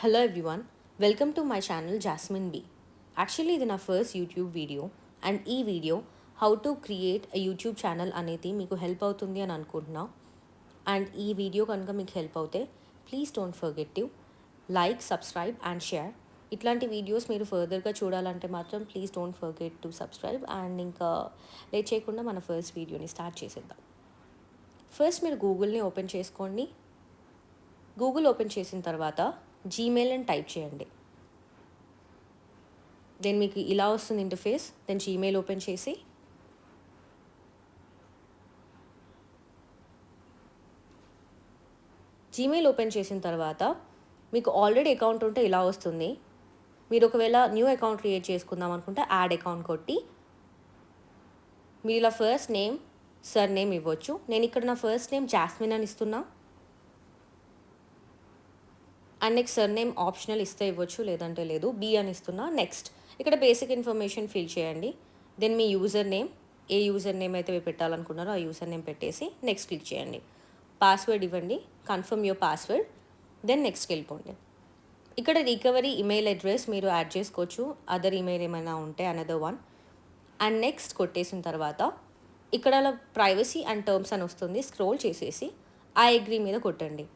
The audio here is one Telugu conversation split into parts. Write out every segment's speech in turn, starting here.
Hello everyone, welcome to my channel Jasmine B. Actually, ఇది నా ఫస్ట్ యూట్యూబ్ వీడియో అండ్ ఈ video how to create a YouTube channel అనేది మీకు హెల్ప్ అవుతుంది అని అనుకుంటున్నా. అండ్ ఈ వీడియో కనుక మీకు హెల్ప్ అవుతే please don't forget to like, subscribe and share. ఇట్లాంటి వీడియోస్ మీరు ఫర్దర్గా చూడాలంటే మాత్రం please don't forget to subscribe. And ఇంకా లేట్ చేయకుండా మన ఫస్ట్ వీడియోని స్టార్ట్ చేసేద్దాం. ఫస్ట్ మీరు గూగుల్ని ఓపెన్ చేసుకోండి. గూగుల్ ఓపెన్ చేసిన తర్వాత జీమెయిల్ అని టైప్ చేయండి. దెన్ మీకు ఇలా వస్తుంది ఇంటర్ఫేస్. దెన్ జీమెయిల్ ఓపెన్ చేసి జీమెయిల్ ఓపెన్ చేసిన తర్వాత మీకు ఆల్రెడీ అకౌంట్ ఉంటే ఇలా వస్తుంది. మీరు ఒకవేళ న్యూ అకౌంట్ క్రియేట్ చేసుకుందాం అనుకుంటే యాడ్ అకౌంట్ కొట్టి మీరు ఇలా ఫస్ట్ నేమ్, సర్ నేమ్ ఇవ్వచ్చు. నేను ఇక్కడ నా ఫస్ట్ నేమ్ జాస్మిన్ అని ఇస్తున్నా. And next sir name optional ఇస్తే ఇవ్వచ్చు, లేదంటే లేదు. బి అని ఇస్తున్నా. నెక్స్ట్ ఇక్కడ బేసిక్ ఇన్ఫర్మేషన్ ఫిల్ చేయండి. దెన్ మీ యూజర్ నేమ్, ఏ యూజర్ నేమ్ అయితే మీరు పెట్టాలనుకున్నారో ఆ యూజర్ నేమ్ పెట్టేసి నెక్స్ట్ క్లిక్ చేయండి. పాస్వర్డ్ ఇవ్వండి, కన్ఫర్మ్ యువర్ పాస్వర్డ్. దెన్ నెక్స్ట్కి వెళ్ళిపోండి. ఇక్కడ రికవరీ ఈమెయిల్ అడ్రస్ మీరు యాడ్ చేసుకోవచ్చు, అదర్ ఈమెయిల్ ఏమైనా ఉంటే అనదర్ వన్. అండ్ నెక్స్ట్ కొట్టేసిన తర్వాత ఇక్కడ ప్రైవసీ అండ్ టర్మ్స్ అని వస్తుంది. స్క్రోల్ చేసేసి ఐ అగ్రీ మీద కొట్టండి.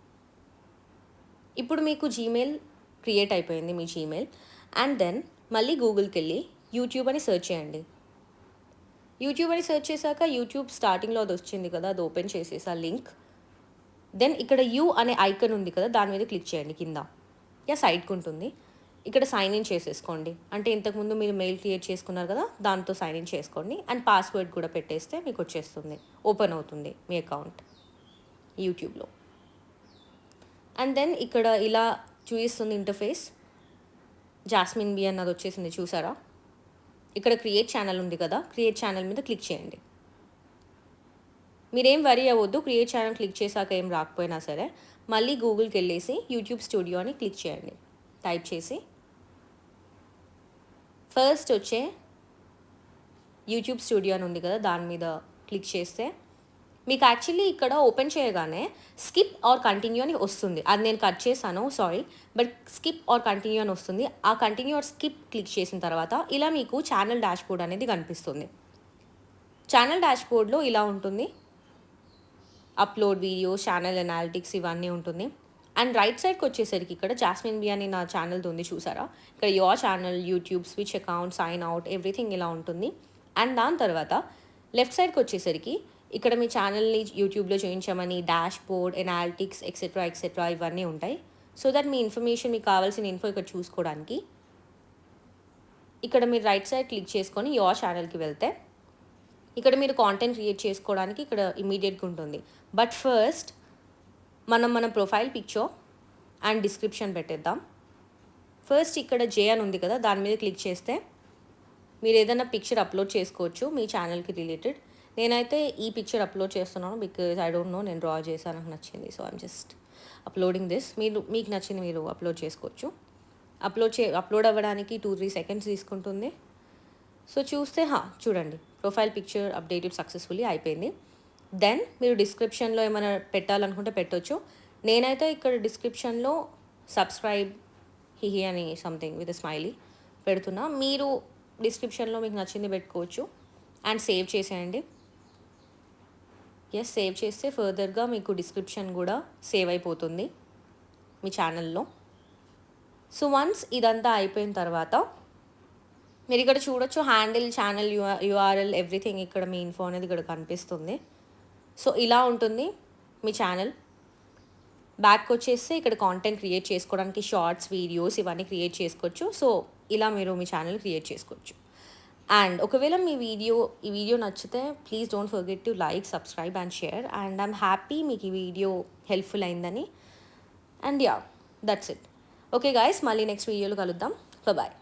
ఇప్పుడు మీకు జీమెయిల్ క్రియేట్ అయిపోయింది, మీ జీమెయిల్. అండ్ దెన్ మళ్ళీ గూగుల్కి వెళ్ళి యూట్యూబ్ అని సెర్చ్ చేయండి. యూట్యూబ్ అని సెర్చ్ చేశాక యూట్యూబ్ స్టార్టింగ్లో అది వచ్చింది కదా, అది ఓపెన్ చేసేసి ఆ లింక్. దెన్ ఇక్కడ యూ అనే ఐకన్ ఉంది కదా, దాని మీద క్లిక్ చేయండి. కింద సైడ్కి ఉంటుంది. ఇక్కడ సైన్ ఇన్ చేసేసుకోండి. అంటే ఇంతకుముందు మీరు మెయిల్ క్రియేట్ చేసుకున్నారు కదా, దాంతో సైన్ ఇన్ చేసుకోండి. అండ్ పాస్వర్డ్ కూడా పెట్టేస్తే మీకు వచ్చేస్తుంది, ఓపెన్ అవుతుంది మీ అకౌంట్ యూట్యూబ్లో. అండ్ దెన్ ఇక్కడ ఇలా చూపిస్తుంది ఇంటర్ఫేస్. జాస్మిన్ బి అన్నది వచ్చేసింది, చూసారా? ఇక్కడ క్రియేట్ ఛానల్ ఉంది కదా, క్రియేట్ ఛానల్ మీద క్లిక్ చేయండి. మీరేం వరీ అవ్వద్దు, క్రియేట్ ఛానల్ క్లిక్ చేశాక ఏం రాకపోయినా సరే. మళ్ళీ గూగుల్కి వెళ్ళేసి యూట్యూబ్ స్టూడియో అని క్లిక్ చేయండి. టైప్ చేసి ఫస్ట్ వచ్చే యూట్యూబ్ స్టూడియో అని ఉంది కదా, దాని మీద క్లిక్ చేస్తే మీకు యాక్చువల్లీ ఇక్కడ ఓపెన్ చేయగానే స్కిప్ ఆర్ కంటిన్యూ అని వస్తుంది. అది నేను కట్ చేశాను, sorry. But skip or continue అని వస్తుంది. ఆ కంటిన్యూ ఆర్ స్కిప్ క్లిక్ చేసిన తర్వాత ఇలా మీకు ఛానల్ డాష్బోర్డ్ అనేది కనిపిస్తుంది. ఛానల్ డాష్బోర్డ్లో ఇలా ఉంటుంది. అప్లోడ్ వీడియోస్, ఛానల్ అనాలిటిక్స్ ఇవన్నీ ఉంటుంది. అండ్ రైట్ సైడ్కి వచ్చేసరికి ఇక్కడ జాస్మిన్ బి అని నా ఛానల్ది ఉంది, చూసారా? ఇక్కడ your channel, YouTube, switch account, sign out, everything ఇలా ఉంటుంది. అండ్ దాని తర్వాత లెఫ్ట్ సైడ్కి వచ్చేసరికి ఇక్కడ మీ ఛానల్ని యూట్యూబ్లో చూపించమని డాష్ బోర్డ్, ఎనాలిటిక్స్ ఎక్సెట్రా ఇవన్నీ ఉంటాయి. సో దట్ మీ ఇన్ఫర్మేషన్, మీకు కావాల్సిన ఇన్ఫో ఇక్కడ చూసుకోవడానికి ఇక్కడ మీరు రైట్ సైడ్ క్లిక్ చేసుకొని యువర్ ఛానల్కి వెళ్తే ఇక్కడ మీరు కాంటెంట్ క్రియేట్ చేసుకోవడానికి ఇక్కడ ఇమీడియట్గా ఉంటుంది. బట్ ఫస్ట్ మన ప్రొఫైల్ పిక్చర్ అండ్ డిస్క్రిప్షన్ పెట్టేద్దాం. ఫస్ట్ ఇక్కడ జే అని ఉంది కదా, దాని మీద క్లిక్ చేస్తే మీరు ఏదైనా పిక్చర్ అప్లోడ్ చేసుకోవచ్చు మీ ఛానల్కి రిలేటెడ్. నేనైతే ఈ పిక్చర్ అప్లోడ్ చేస్తున్నాను బికాజ్ ఐ డోంట్ నో, నేను డ్రా చేశాను, నాకు నచ్చింది. So I'm just uploading this. మీకు నచ్చింది మీరు అప్లోడ్ చేసుకోవచ్చు. అప్లోడ్ అవ్వడానికి 2-3 సెకండ్స్ తీసుకుంటుంది. సో చూస్తే చూడండి, ప్రొఫైల్ పిక్చర్ అప్డేటెడ్ సక్సెస్ఫుల్లీ అయిపోయింది. దెన్ మీరు డిస్క్రిప్షన్లో ఏమైనా పెట్టాలనుకుంటే పెట్టవచ్చు. నేనైతే ఇక్కడ డిస్క్రిప్షన్లో సబ్స్క్రైబ్ హిహి అని సంథింగ్ విత్ స్మైలీ పెడుతున్నా. మీరు డిస్క్రిప్షన్లో మీకు నచ్చింది పెట్టుకోవచ్చు. అండ్ సేవ్ చేసేయండి. సేవ్ చేస్తే ఫర్దర్గా మీకు డిస్క్రిప్షన్ కూడా సేవ్ అయిపోతుంది మీ ఛానల్లో. సో వన్స్ ఇదంతా అయిపోయిన తర్వాత మీరు ఇక్కడ చూడొచ్చు హ్యాండిల్, ఛానల్ యూఆర్ఎల్, ఎవ్రీథింగ్. ఇక్కడ మీ ఇన్ఫో అనేది ఇక్కడ కనిపిస్తుంది. సో ఇలా ఉంటుంది మీ ఛానల్. బ్యాక్ వచ్చేస్తే ఇక్కడ కాంటెంట్ క్రియేట్ చేసుకోవడానికి షార్ట్స్, వీడియోస్ ఇవన్నీ క్రియేట్ చేసుకోవచ్చు. సో ఇలా మీరు మీ ఛానల్ క్రియేట్ చేసుకోవచ్చు. అండ్ ఒకవేళ ఈ వీడియో నచ్చితే please don't forget to like, subscribe and share. And I'm happy మీకు ఈ వీడియో హెల్ప్ఫుల్ అయిందని. And that's it. Okay guys, మళ్ళీ నెక్స్ట్ వీడియోలో కలుద్దాం. బాయ్.